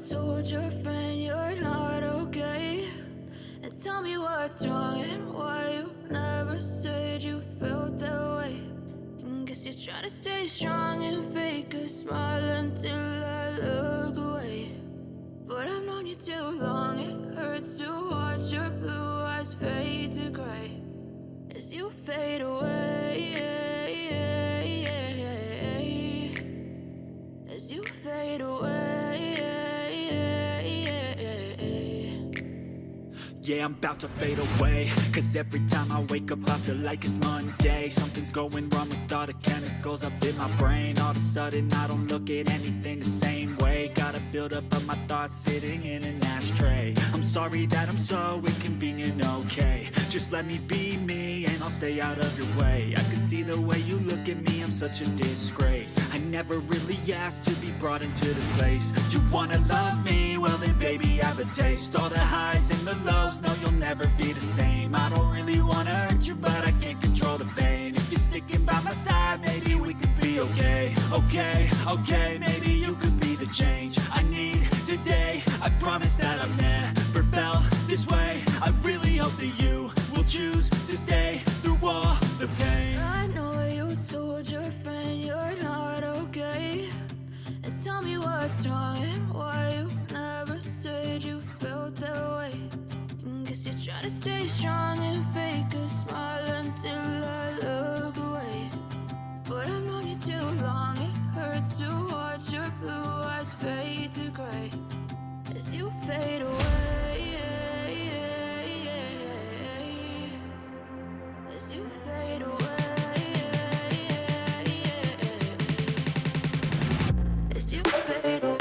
told your friend you're not okay? And tell me what's wrong and why you never said you felt that way. And guess you're trying to stay strong and fake a smile until I look away. But I've known you too long, it hurts to watch your blue eyes fade to gray as you fade away, as you fade away. Yeah, I'm about to fade away, 'cause every time I wake up I feel like it's Monday. Something's going wrong with all the chemicals up in my brain. All of a sudden I don't look at anything the same way. Gotta build up of my thoughts sitting in an ashtray. I'm sorry that I'm so inconvenient, okay? Just let me be me and I'll stay out of your way. I can see the way you look at me, I'm such a disgrace. I never really asked to be brought into this place. You wanna love me? Well then baby, have a taste. All the highs and the lows, no, you'll never be the same. I don't really wanna hurt you, but I can't control the pain. If you're sticking by my side, maybe we could be okay. Okay, maybe you could be the change I need today. I promise that I've never felt this way. I really hope that you will choose to stay through all the pain. I know you told your friend you're not okay. And tell me what's wrong and why you never said you felt that way. Guess you're trying to stay strong and fake a smile until I look away. But I've known you too long, it hurts to watch your blue eyes fade to gray as you fade away, as you fade away, as you fade away.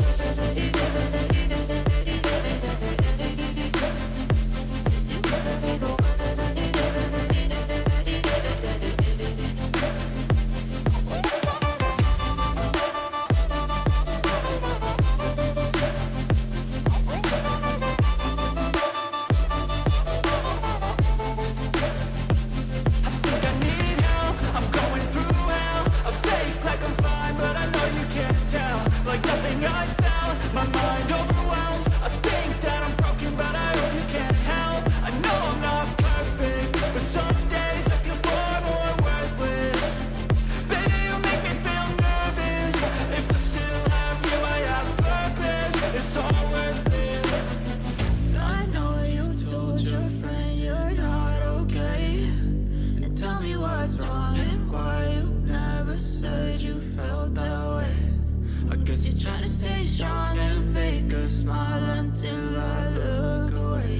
You're trying to stay strong and fake a smile until I look away.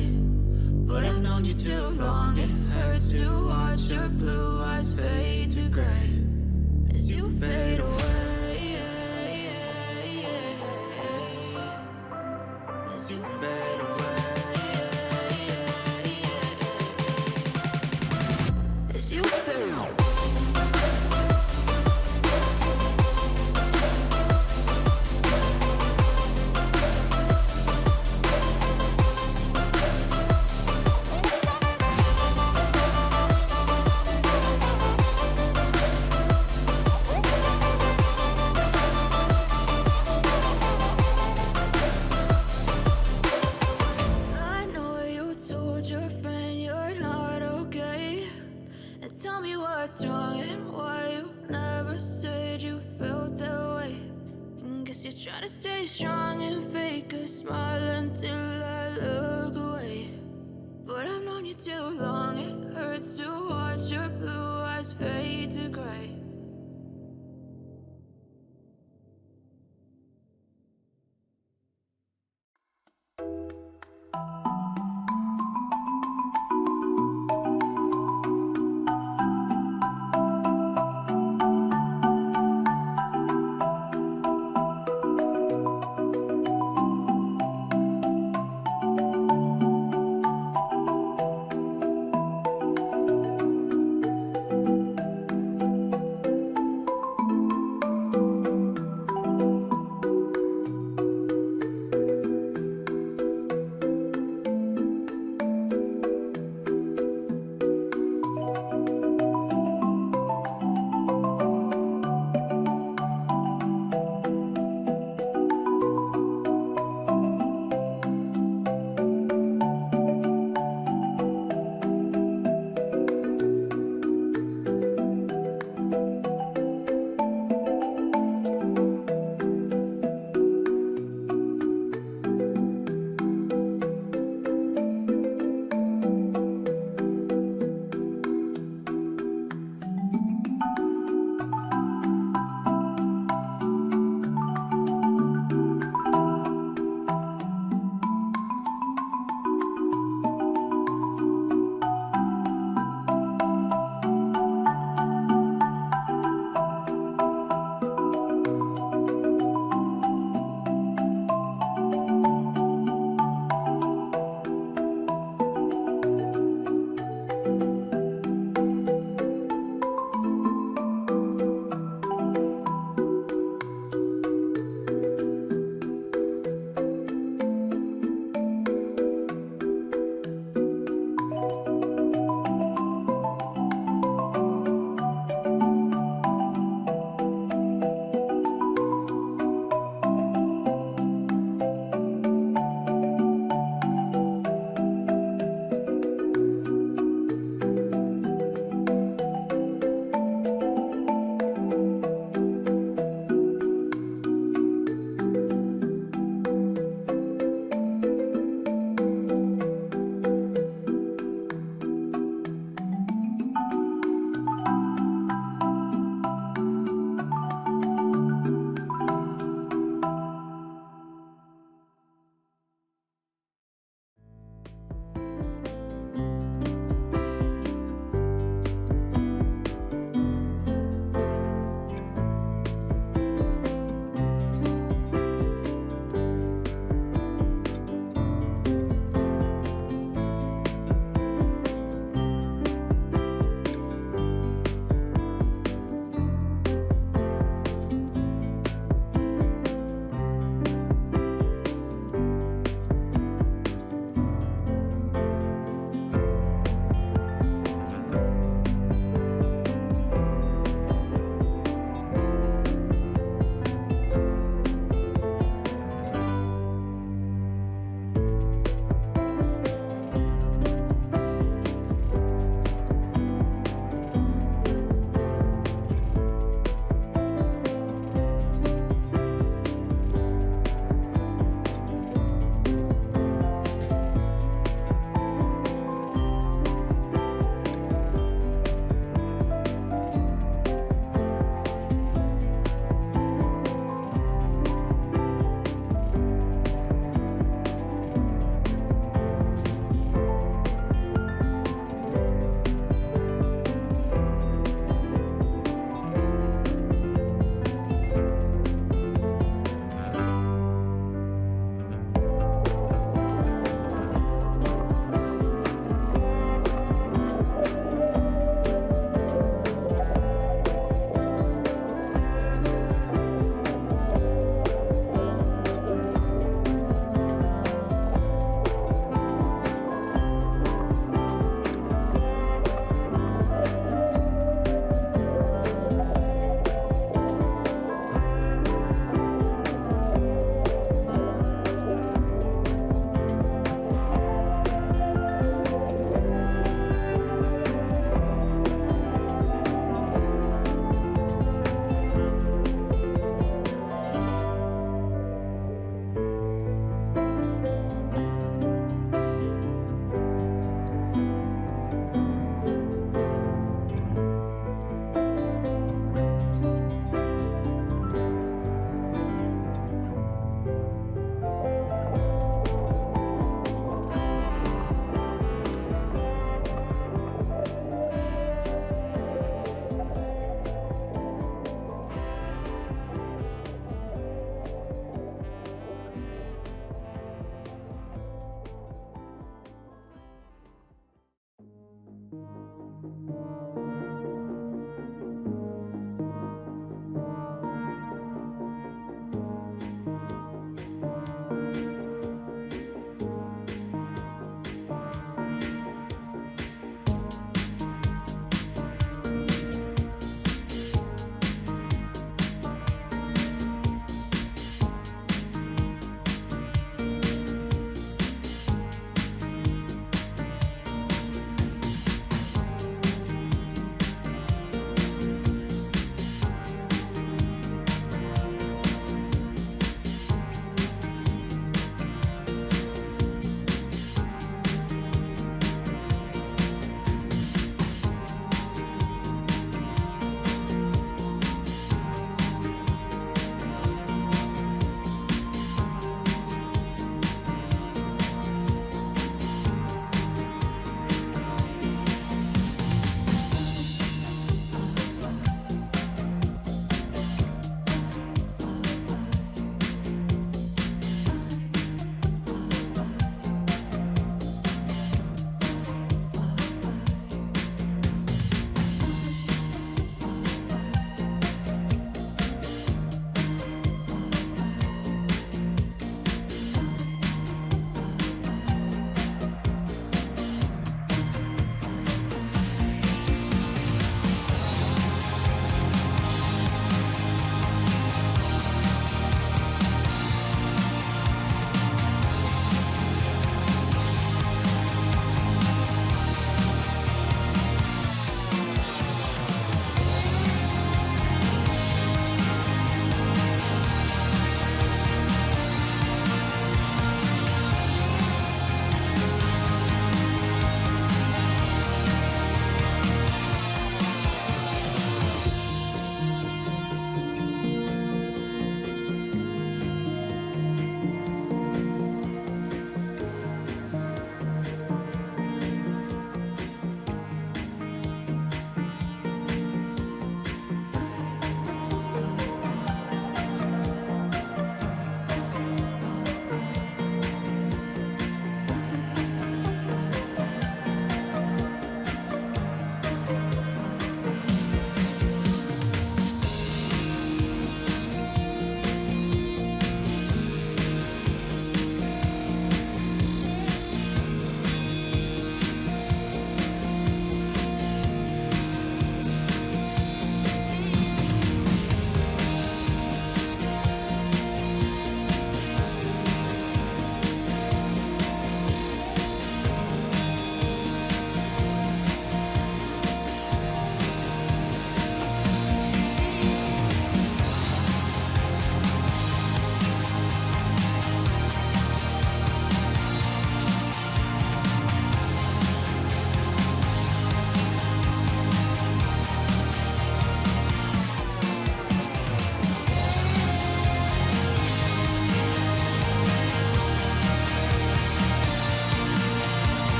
But I've known you too long, it hurts to watch your blue eyes fade to gray as you fade away, as you fade away, as you fade away. Tell me what's wrong and why you never said you felt that way. And guess you're trying to stay strong and fake a smile until I look away. But I've known you too long,